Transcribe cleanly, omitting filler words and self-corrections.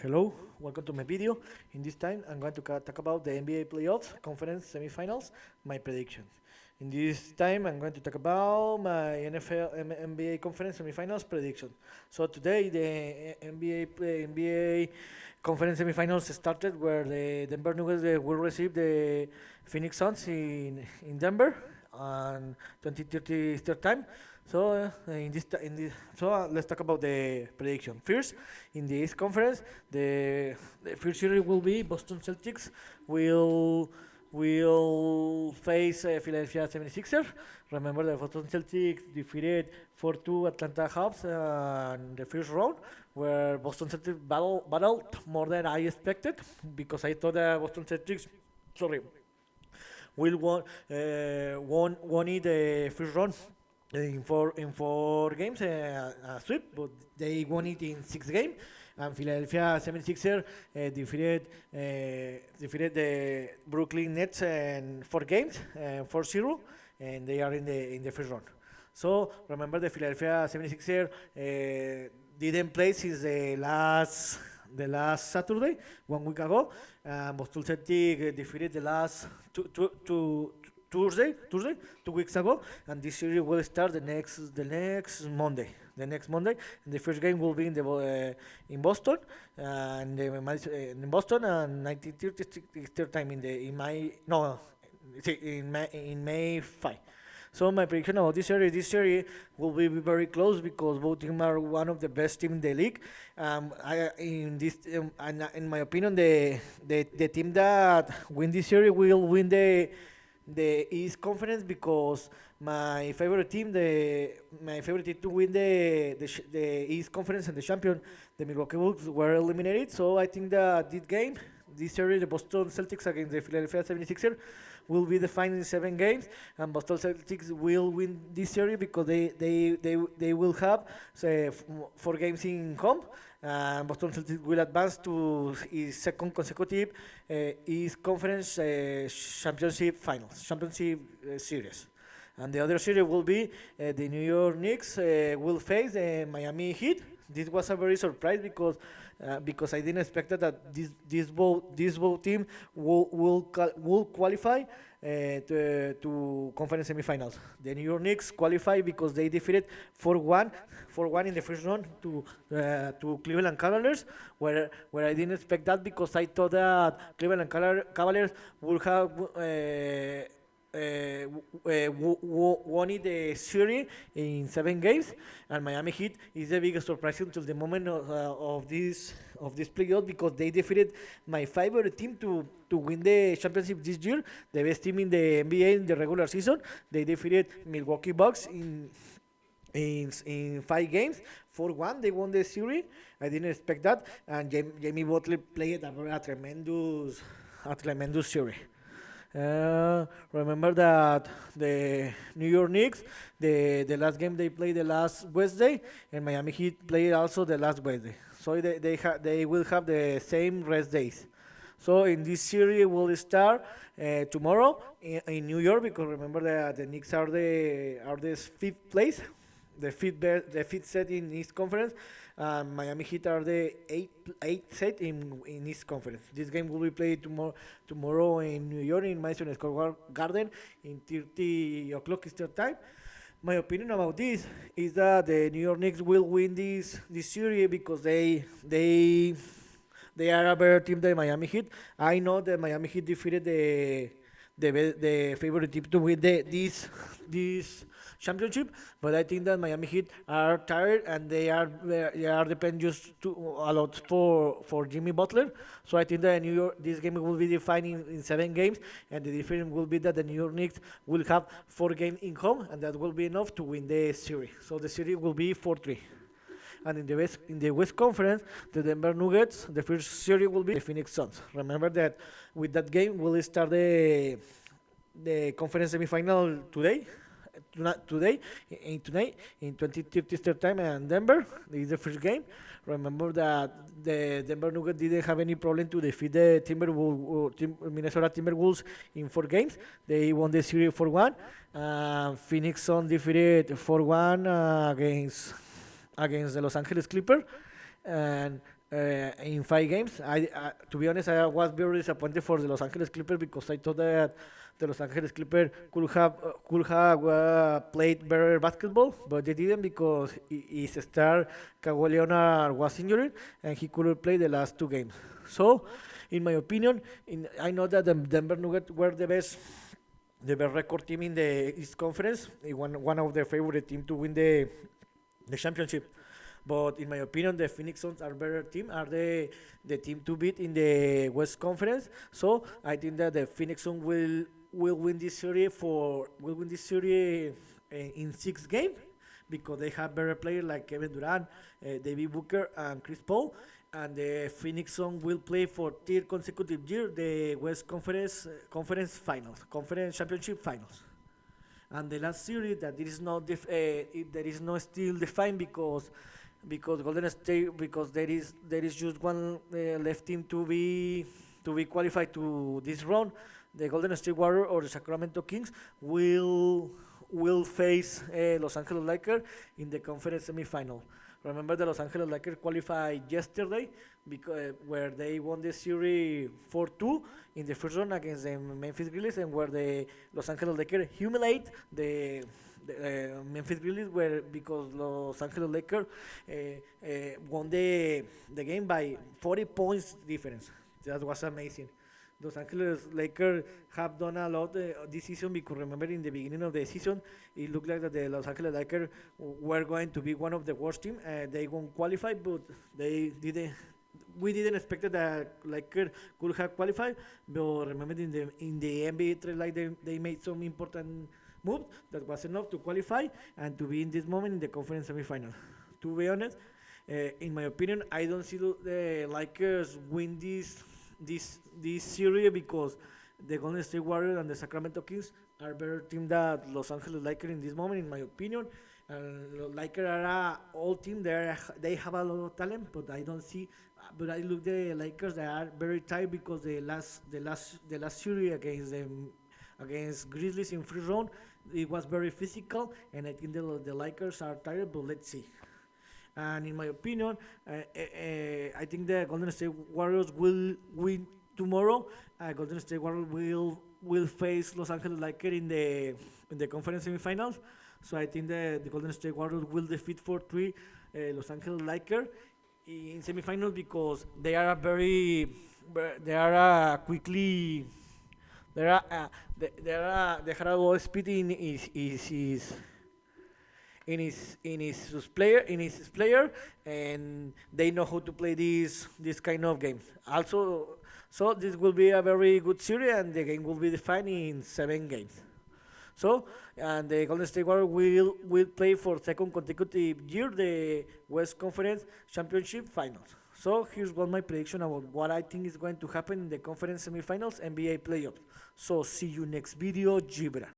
Hello, welcome to my video. In this time, I'm going to talk about the NBA playoffs, conference semifinals, my predictions. In this time, I'm going to talk about my NBA conference semifinals predictions. So today, the NBA conference semifinals started where the Denver Nuggets will receive the Phoenix Suns in Denver on 20:30 Eastern time. So let's talk about the prediction. First, in the East Conference, the first series will be Boston Celtics will face Philadelphia 76ers. Remember the Boston Celtics defeated 4-2 Atlanta Hawks in the first round, where Boston Celtics battled more than I expected because I thought that Boston Celtics, sorry, will won it the first round in four games, sweep, but they won it in 6 games. And Philadelphia 76ers defeated the Brooklyn Nets in 4 games, 4-0, and they are in the first round. So remember the Philadelphia 76ers didn't play since the last Saturday, 1 week ago. Boston Celtic defeated the last Tuesday, 2 weeks ago, and this series will start the next Monday. The next Monday, and the first game will be in Boston, in Boston, and 19:30 Eastern time in my no, in May 5. So my prediction about this series will be very close because both teams are one of the best teams in the league. In my opinion, the team that win this series will win the East Conference because my favorite team to win the East Conference and the champion, the Milwaukee Bucks, were eliminated. So I think that this series, the Boston Celtics against the Philadelphia 76ers, will be defined in 7 games, and Boston Celtics will win this series because they will have 4 games in home. Boston Celtics will advance to his second consecutive East Conference championship series. And the other series will be the New York Knicks will face the Miami Heat. This was a very surprise because I didn't expect that this both team will qualify to conference semifinals. The New York Knicks qualify because they defeated 4-1 in the first round to Cleveland Cavaliers, where I didn't expect that because I thought that Cleveland Cavaliers would have won it the series in 7 games, and Miami Heat is the biggest surprise until the moment of this playoff because they defeated my favorite team to win the championship this year, the best team in the NBA in the regular season. They defeated Milwaukee Bucks in 5 games, 4-1. They won the series. I didn't expect that, and Jamie Butler played a tremendous series. Remember that the New York Knicks, the last game they played the last Wednesday, and Miami Heat played also the last Wednesday. So they will have the same rest days. So in this series will start tomorrow in New York because remember that the Knicks are the fifth place, the fifth set in East Conference. Miami Heat are the eighth set in East Conference. This game will be played tomorrow in New York in Madison Square Garden in 30 o'clock Eastern time. My opinion about this is that the New York Knicks will win this series because they are a better team than Miami Heat. I know that Miami Heat defeated the favorite team to win this championship, but I think that Miami Heat are tired and they are depend just a lot for Jimmy Butler. So I think that New York this game will be defined in 7 games, and the difference will be that the New York Knicks will have 4 games in home, and that will be enough to win the series. So the series will be 4-3. And in the West Conference, the Denver Nuggets, the first series will be the Phoenix Suns. Remember that with that game, we'll start the conference semifinal tonight in 20:30 Eastern time in Denver. This is the first game. Remember that the Denver Nuggets didn't have any problem to defeat the Minnesota Timberwolves in 4 games. They won the series 4-1. Phoenix Suns defeated 4-1 against the Los Angeles Clippers, and in 5 games. To be honest, I was very disappointed for the Los Angeles Clippers because I thought that the Los Angeles Clippers could have played better basketball, but they didn't because his star Kawhi Leonard was injured and he couldn't play the last 2 games. So, in my opinion, I know that the Denver Nuggets were the best record team in the East Conference, one of their favorite team to win the championship. But in my opinion, the Phoenix Suns are better team, are the team to beat in the West Conference. So I think that the Phoenix Suns will win this series in 6 games because they have better players like Kevin Durant, David Booker, and Chris Paul. And the Phoenix Suns will play for third consecutive year the West Conference Finals, Conference Championship Finals. And the last series that there is no still defined because Golden State because there is just one left team to be qualified to this round. The Golden State Warriors or the Sacramento Kings will face Los Angeles Lakers in the conference semifinal. Remember, the Los Angeles Lakers qualified yesterday because where they won the series 4-2 in the first round against the Memphis Grizzlies, and where the Los Angeles Lakers humiliate the Memphis Grizzlies, where because Los Angeles Lakers won the game by 40 points difference. That was amazing. Los Angeles Lakers have done a lot this season because remember in the beginning of the season it looked like that the Los Angeles Lakers were going to be one of the worst team. They won't qualify, but they didn't. We didn't expect that Lakers could have qualified, but remember in the NBA trade like they made some important moves that was enough to qualify and to be in this moment in the conference semifinal. To be honest, in my opinion, I don't see the Lakers win this series because the Golden State Warriors and the Sacramento Kings are better team than Los Angeles Lakers in this moment, in my opinion. And Lakers are a old team. They have a lot of talent, but I don't see. But I look the Lakers. They are very tight because the last series against Grizzlies in first round, it was very physical, and I think the Lakers are tired. But let's see. And in my opinion, I think the Golden State Warriors will win tomorrow. Golden State Warriors will face Los Angeles Lakers in the conference semifinals. So I think the Golden State Warriors will defeat 4-3 Los Angeles Lakers in semifinals because they are quickly they have a low speed in his player, and they know how to play this kind of games. Also, so this will be a very good series, and the game will be defined in 7 games. So, and the Golden State Warriors will play for second consecutive year the West Conference Championship Finals. So here's what my prediction about what I think is going to happen in the conference semifinals NBA playoffs. So see you next video, Gibran.